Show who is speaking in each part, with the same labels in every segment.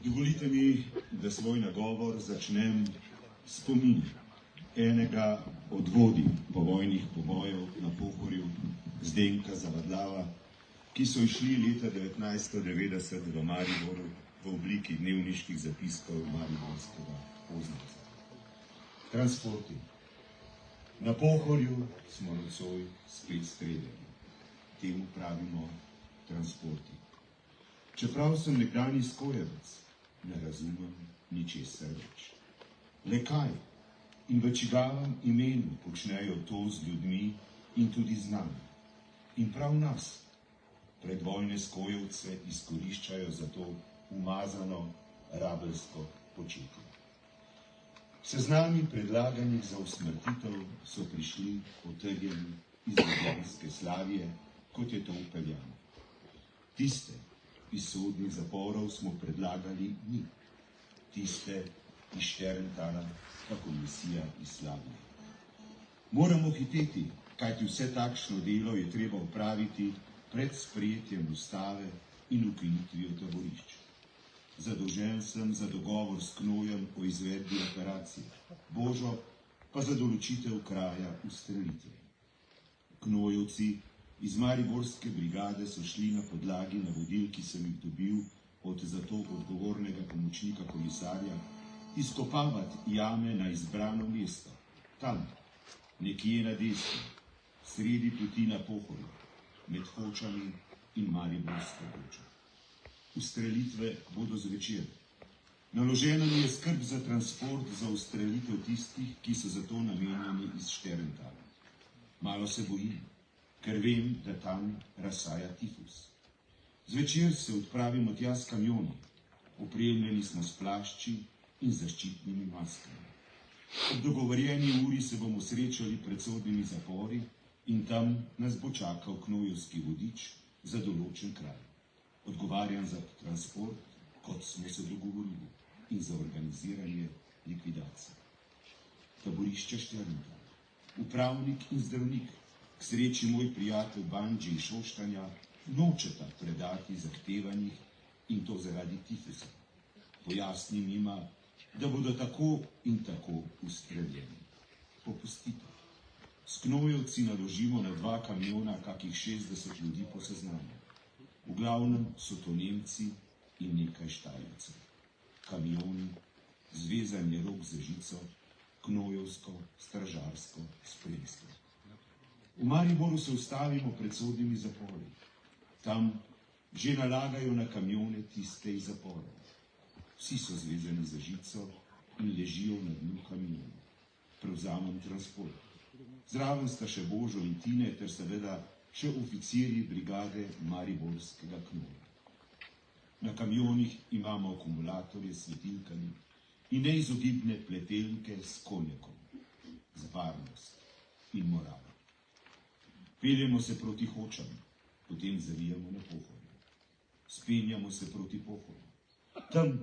Speaker 1: Dovolite mi, da svoj nagovor začnem s spominjem enega od vodij povojnih pobojev na Pohorju, Zdenka Zavadlava, ki so išli leta 1990 v Mariboru v obliki dnevniških zapiskov mariborskega Oznanca. Transporti. Na Pohorju smo nocoj spet stredali. Temu pravimo transporti. Čeprav sem nekdanji skojevec, ne razumem ničesar več. Le kaj in v čigavem imenu počnejo to z ljudmi in tudi z nami. In prav nas, predvojne skojevce, izkoriščajo za to umazano rabelsko početje. Seznami predlaganih za usmrtitev so prišli potrjeni iz ljubljanske Slavije, kot je to upeljano. Tiste iz sodnih zaporov smo predlagali mi, tiste iz Šterntalja pa komisija iz Slavije. Moramo hiteti, kajti vse takšno delo je treba opraviti pred sprejetjem ustave in ukinitvijo taborišč. Zadolžen sem za dogovor s Knojem o izvedbi operacije, Božo pa za določitev kraja ustrelitve. Knojevci iz Mariborske brigade so šli na podlagi navodil, ki sem jih dobil od za to odgovornega pomočnika komisarja, izkopavati jame na izbrano mesto, tam, nekje na desni, sredi poti na Pohorju, med Hočami in Mariborsko Hočo. Ustrelitve bodo zvečer. Naložena mi je skrb za transport za ustrelitev tistih, ki so za to namenjeni iz Šterntalja. Malo se bojim, ker vem, da tam razsaja tifus. Zvečer se odpravimo tja s kamioni, opremljeni smo s plašči in zaščitnimi maskami. Ob dogovorjeni uri se bomo srečali pred sodnimi zapori in tam nas bo čakal knojevski vodič za določen kraj. Odgovarjam za transport, kot smo se dogovorili, in za organiziranje likvidacije. Taborišče Šterntalj. Upravnik in zdravnik, k sreči moj prijatelj Bandži iz Šoštanja, nočeta predati zahtevanih in to zaradi tifusa. Pojasnim jima, da bodo tako in tako ustreljeni. Popustite. S Knojevci naložimo na 2 kamiona kakih 60 ljudi po seznamu. V glavnem so to Nemci in nekaj Štajercev. Kamioni, zvezanje rok za žico, knojevsko, stražarsko spremstvo. V Mariboru se ustavimo pred sodnimi zapori. Tam že nalagajo na kamione tiste iz zaporov. Vsi so zvezani za žico in ležijo na dnu kamiona. Prevzamem transport. Zraven sta še Božo in Tine ter seveda še oficirji brigade Mariborskega Knoja. Na kamionih imamo akumulatorje s svetilkami in neizogibne pletelke s konjakom. Za varnost in moralo. Peljemo se proti Hočam, potem zavijamo na Pohorje. Spenjamo se proti Pohorju. Tam,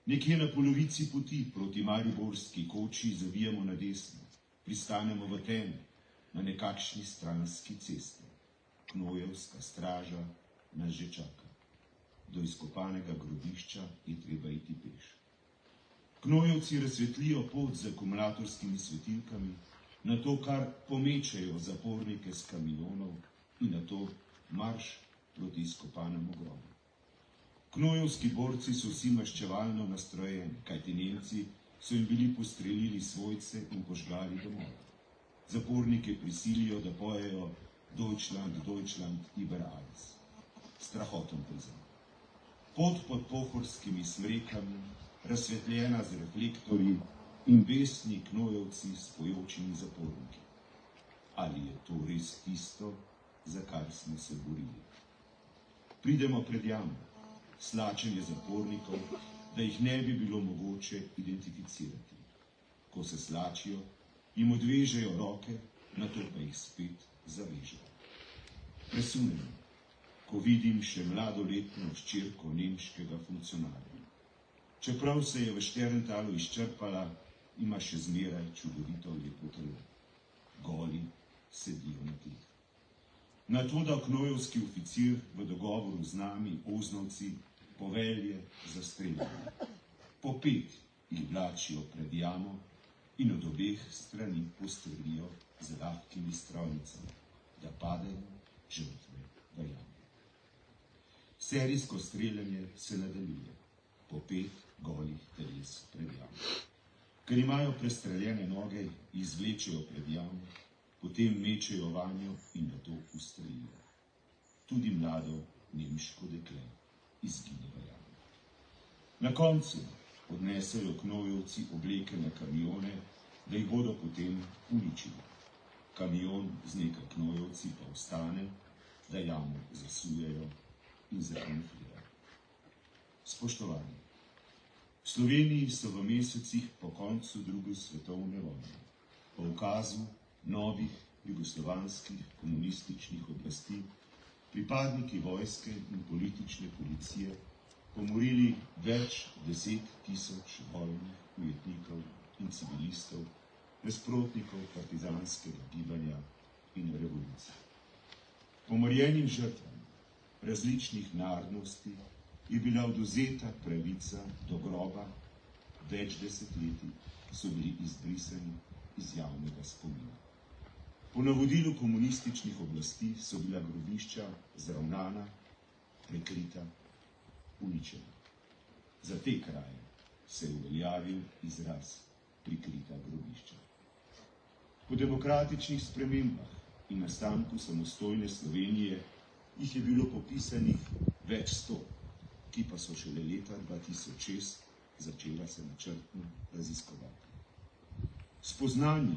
Speaker 1: nekje na polovici poti proti Mariborski Koči, zavijamo na desno. Pristanemo v temi, na nekakšni stranski cesti. Knojevska straža nas že čaka. Do izkopanega grobišča je treba iti peš. Knojevci razsvetlijo pot z akumulatorskimi svetilkami, na to kar pomečejo zapornike s kamionov in na to marš proti izkopanemu grobu. Knojevski borci so vsi maščevalno nastrojeni, kajti Nemci so jim bili postrelili svojce in požgali domov. Zapornike prisilijo, da pojejo Deutschland, Deutschland, über alles. Strahoten prizor. Pot pod pohorskimi smrekami, razsvetljena z reflektorji in besni Knojevci s pojočimi zaporniki. Ali je to res tisto, za kar smo se borili? Pridemo pred jamo, slačenje zapornikov, da jih ne bi bilo mogoče identificirati. Ko se slačijo, jim odvežejo roke, nato pa jih spet zavežejo. Presunem, ko vidim še mladoletno hčerko nemškega funkcionarja. Čeprav se je v Šterntalju izčrpala, ima še zmeraj čudovito lepo telo. Goli sedijo na tleh. Na to, da knojevski oficir v dogovoru z nami, Oznovci, povelje zastreljene. Po 5 jih vlačijo pred jamo in od obeh strani postrelijo z lahkimi strojnicami, da padejo žrtve v jamo. Serijsko streljanje se nadaljuje, po 5 golih teles pred jamo. Ker imajo prestreljene noge, izvlečejo pred jamo, potem mečejo vanjo in nato ustrelijo. Tudi mlado nemško dekle izgine v jami. Na koncu odnesejo knojevci obleke na kamione, da jih bodo potem uničili. Kamion z nekaj knojevci pa ostane, da jamo zasujejo in zakamuflirajo. Spoštovani, v Sloveniji so v mesecih po koncu druge svetovne vojne, po ukazu novih jugoslovanskih komunističnih oblasti, pripadniki vojske in politične policije pomorili več 10 000 vojnih ujetnikov in civilistov, nasprotnikov partizanskega gibanja in revolucije. Pomorjenim žrtvam različnih narodnosti je bila odvzeta pravica do groba, več desetletij so bili izbrisani iz javnega spomina. Po navodilu komunističnih oblasti so bila grobišča zravnana, prekrita, uničena. Za te kraje se je uveljavil izraz prikrita grobišča. Po demokratičnih spremembah in nastanku samostojne Slovenije jih je bilo popisanih več 100, ki pa so šele leta 2006 začela se načrtno raziskovati. Spoznanje,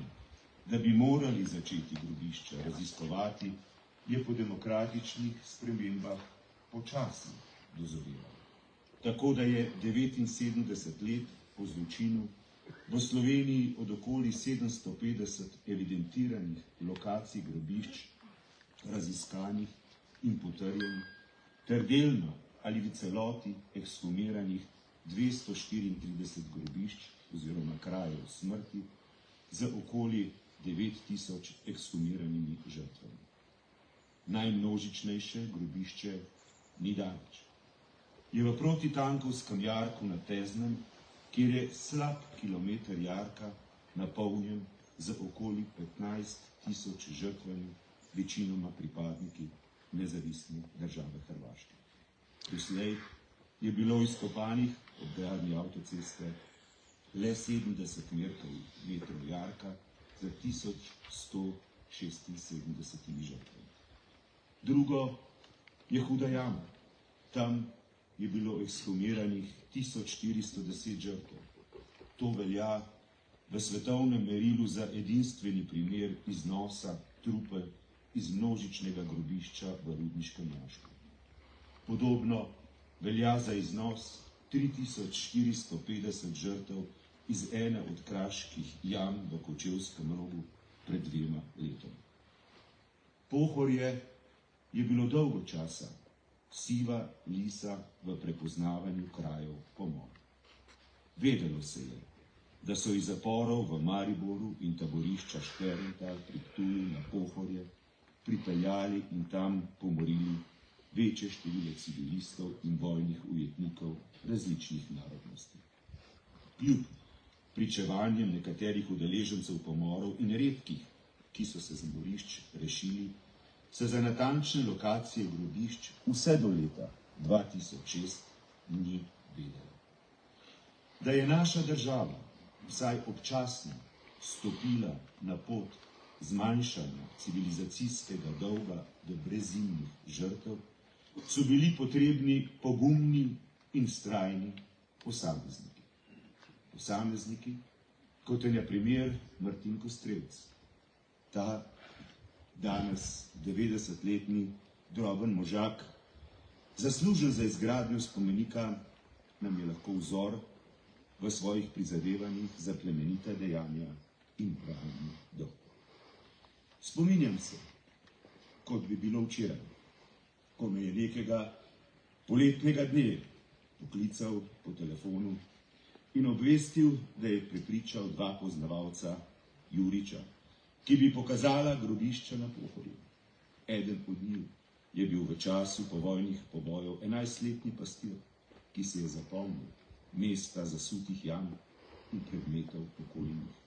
Speaker 1: da bi morali začeti grobišča raziskovati, je po demokratičnih spremembah počasi dozorelo. Tako da je 79 let po zločinu v Sloveniji od okoli 750 evidentiranih lokacij grobišč raziskanih in potrjenih, ter delno ali v celoti ekshumiranih 234 grobišč oziroma krajev smrti z okoli 9000 ekshumiranimi žrtvami. Najmnožičnejše grobišče ni daleč. Je v protitankovskem jarku na Teznem, kjer je slab kilometer jarka napolnjen z okoli 15 000 žrtvami, večinoma pripadniki nezavisne države Hrvaške. Doslej je bilo izkopanih ob gradnji avtoceste le 70 metrov jarka za 1176 žrtvami. Drugo je Huda jama. Tam je bilo ekshumiranih 1410 žrtev. To velja v svetovnem merilu za edinstveni primer iznosa trupel iz množičnega grobišča v Rudniškem Laškem. Podobno velja za iznos 3450 žrtev iz ene od kraških jam v Kočevskem Rogu pred 2 letoma. Pohorje je bilo dolgo časa siva lisa v prepoznavanju krajev pomora. Vedelo se je, da so iz zaporov v Mariboru in taborišča Šperental pri Ptuju na Pohorje pripeljali in tam pomorili večje število civilistov in vojnih ujetnikov različnih narodnosti. Kljub pričevanjem nekaterih udeležencev pomorov in redkih, ki so se z morišč rešili, se za natančne lokacije grobišč vse do leta 2006 ni vedelo. Da je naša država vsaj občasno stopila na pot zmanjšanja civilizacijskega dolga do brezimnih žrtev, so bili potrebni pogumni in vztrajni posamezniki. Posamezniki, kot je na primer Martin Kostrevc. Ta danes 90-letni droben možak, zaslužen za izgradnjo spomenika, nam je lahko vzor v svojih prizadevanjih za plemenita dejanja in pravni dolg. Spominjam se, kot bi bilo včeraj, ko me je nekega poletnega dne poklical po telefonu in obvestil, da je prepričal 2 poznavalca Juriča, ki bi pokazala grobišča na Pohorju. Eden od njih je bil v času povojnih pobojev 11-letni pastir, ki si je zapomnil mesta zasutih jam in predmetov okoli njih.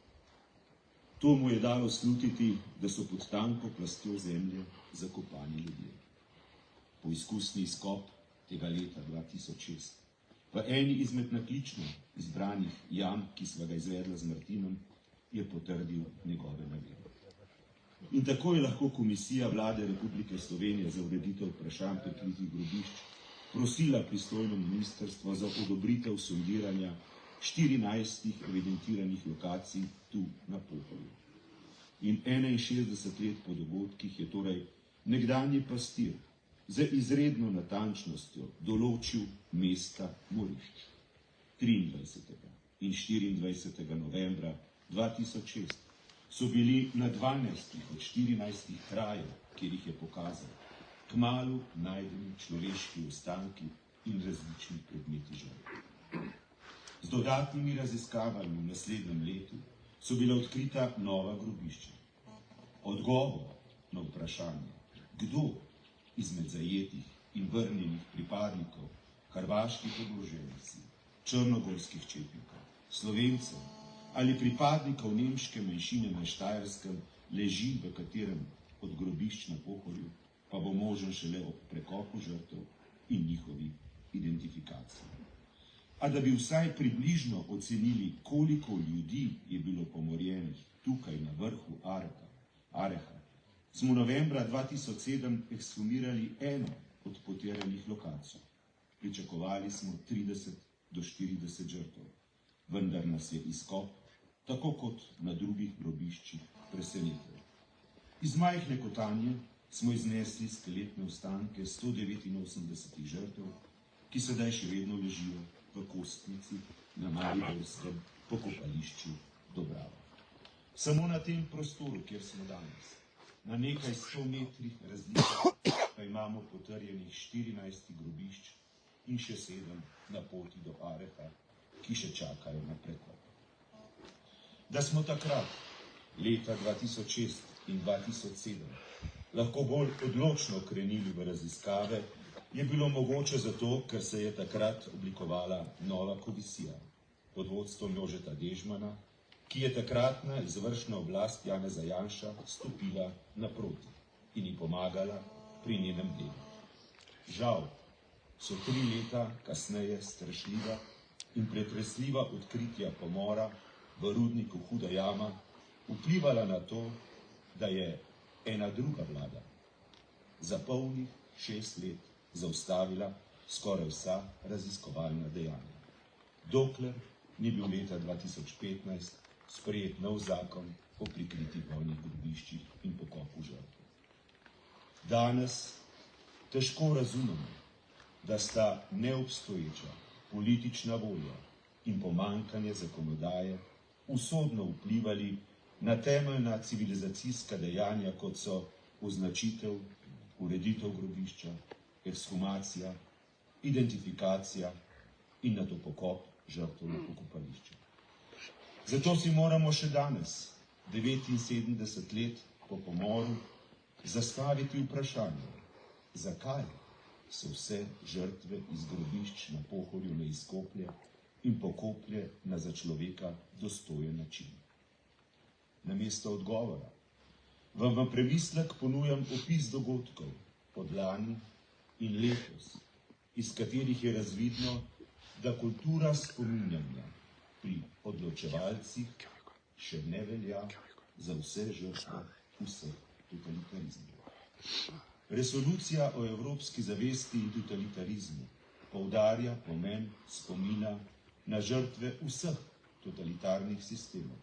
Speaker 1: To mu je dalo slutiti, da so pod tanko plastjo zemlje zakopani ljudje. Poizkusni izkop tega leta 2006 v eni izmed naklično izbranih jam, ki sva ga izvedla z Martinom, je potrdil njegove navedbe. In tako je lahko Komisija Vlade Republike Slovenije za ureditev vprašanj prikritih grobišč prosila pristojno ministrstvo za odobritev sondiranja 14 evidentiranih lokacij tu na Pohorju. In 61 let po dogodkih je torej nekdanji pastir z izredno natančnostjo določil mesta morišč. 23. in 24. novembra 2006 so bili na 12 od 14 krajev, kjer jih je pokazal, kmalu najdeni človeški ostanki in različni predmeti žrtev. Z dodatnimi raziskavami v naslednjem letu so bila odkrita nova grobišča. Odgovor na vprašanje, kdo izmed zajetih in vrnjenih pripadnikov hrvaških oboroženih sil, črnogorskih četnikov, Slovencev ali pripadnikov nemške manjšine na Štajerskem leži v katerem od grobišč na Pohorju, pa bo možen šele ob prekopu žrtev in njihovi identifikaciji. A da bi vsaj približno ocenili, koliko ljudi je bilo pomorjenih tukaj na vrhu Areha, smo novembra 2007 ekshumirali eno od poterjanih lokacij. Pričakovali smo 30 do 40 žrtev, vendar nas je izkop, tako kot na drugih grobiščih, presenetil. Iz majhne kotanje smo iznesli skeletne ostanke 189 žrtev, ki sedaj še vedno ležijo v Kostnici na mariborskem pokopališču Dobrava. Samo na tem prostoru, kjer smo danes, na nekaj 100 metrih razlike, pa imamo potrjenih 14 grobišč in še 7 na poti do Areha, ki še čakajo na prekop. Da smo takrat, leta 2006 in 2007, lahko bolj odločno krenili v raziskave, je bilo mogoče zato, ker se je takrat oblikovala nova komisija pod vodstvom Jožeta Dežmana, ki je takratna izvršna oblast Janeza Janša stopila naproti in ji pomagala pri njenem delu. Žal so 3 leta kasneje strašljiva in pretresljiva odkritja pomora v rudniku Huda jama vplivala na to, da je ena druga vlada za polnih 6 let zaustavila skoraj vsa raziskovalna dejanja, dokler ni bil leta 2015 sprejet nov zakon o prikritih vojnih grobiščih in pokopu žrtev. Danes težko razumemo, da sta neobstoječa politična volja in pomanjkanje zakonodaje usodno vplivali na temeljna civilizacijska dejanja, kot so označitev, ureditev grobišča, ekshumacija, identifikacija in nato pokop žrtev na pokopališču. Zato si moramo še danes, 79 let po pomoru, zastaviti vprašanje, zakaj se vse žrtve iz grobišč na Pohorju ne izkoplje in pokoplje na za človeka dostojen način. Namesto odgovora vam v premislek ponujam opis dogodkov od lani in letos, iz katerih je razvidno, da kultura spominjanja pri odločevalcih še ne velja za vse žrtve vseh totalitarizmov. Resolucija o evropski zavesti in totalitarizmu poudarja pomen spomina na žrtve vseh totalitarnih sistemov,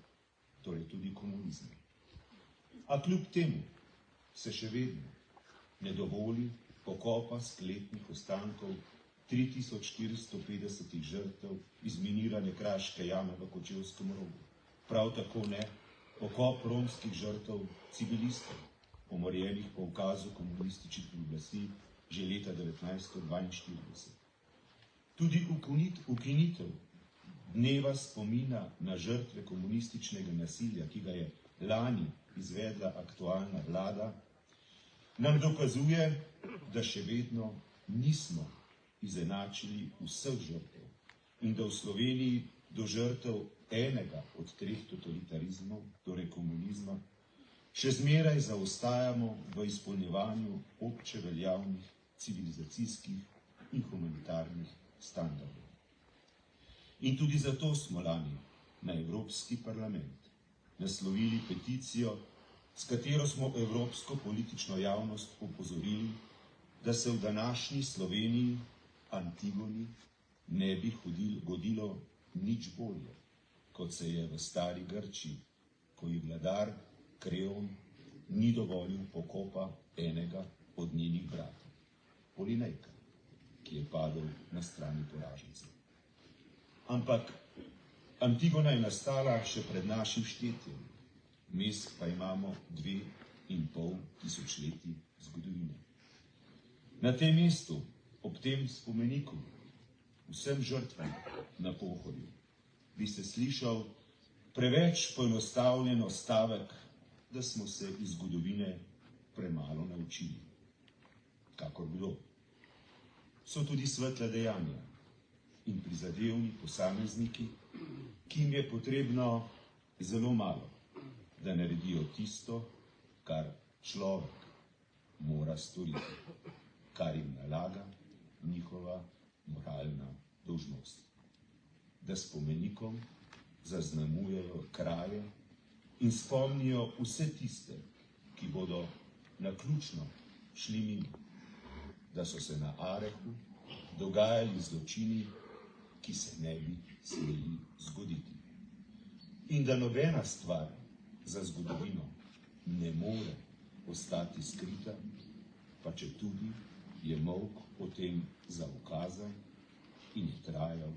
Speaker 1: torej tudi komunizma. A kljub temu se še vedno ne dovoli pokopa skeletnih ostankov 3450 žrtev izminirane kraške jame v Kočevskem rogu. Prav tako ne pokop romskih žrtev civilistov, pomorjenih po ukazu komunističnih oblasti že leta 1942. Tudi ukinitev dneva spomina na žrtve komunističnega nasilja, ki ga je lani izvedla aktualna vlada, nam dokazuje, da še vedno nismo izenačili vseh žrtev in da v Sloveniji do žrtev enega od 3 totalitarizmov, torej komunizma, še zmeraj zaostajamo v izpolnjevanju obče veljavnih civilizacijskih in humanitarnih standardov. In tudi zato smo lani na Evropski parlament naslovili peticijo, s katero smo evropsko politično javnost opozorili, da se v današnji Sloveniji Antigoni ne bi godilo nič bolje, kot se je v stari Grčiji, ko ji vladar Kreon ni dovolil pokopa enega od njenih bratov, Polinejka, ki je padel na strani poražencev. Ampak Antigona je nastala še pred našim štetjem, vmes pa imamo 2,5 tisočletji zgodovine. Na tem mestu, ob tem spomeniku, vsem žrtvam na Pohorju, bi se slišal preveč poenostavljeno stavek, da smo se iz zgodovine premalo naučili. Kakor bilo. So tudi svetla dejanja in prizadevni posamezniki, ki jim je potrebno zelo malo, da naredijo tisto, kar človek mora storiti, kar jim nalaga njihova moralna dolžnost. Da spomenikom zaznamujejo kraje in spomnijo vse tiste, ki bodo naključno šli mimo, da so se na Arehu dogajali zločini, ki se ne bi smeli zgoditi. In da nobena stvar za zgodovino ne more ostati skrita, pa četudi je molk o tem zaukazan in je trajal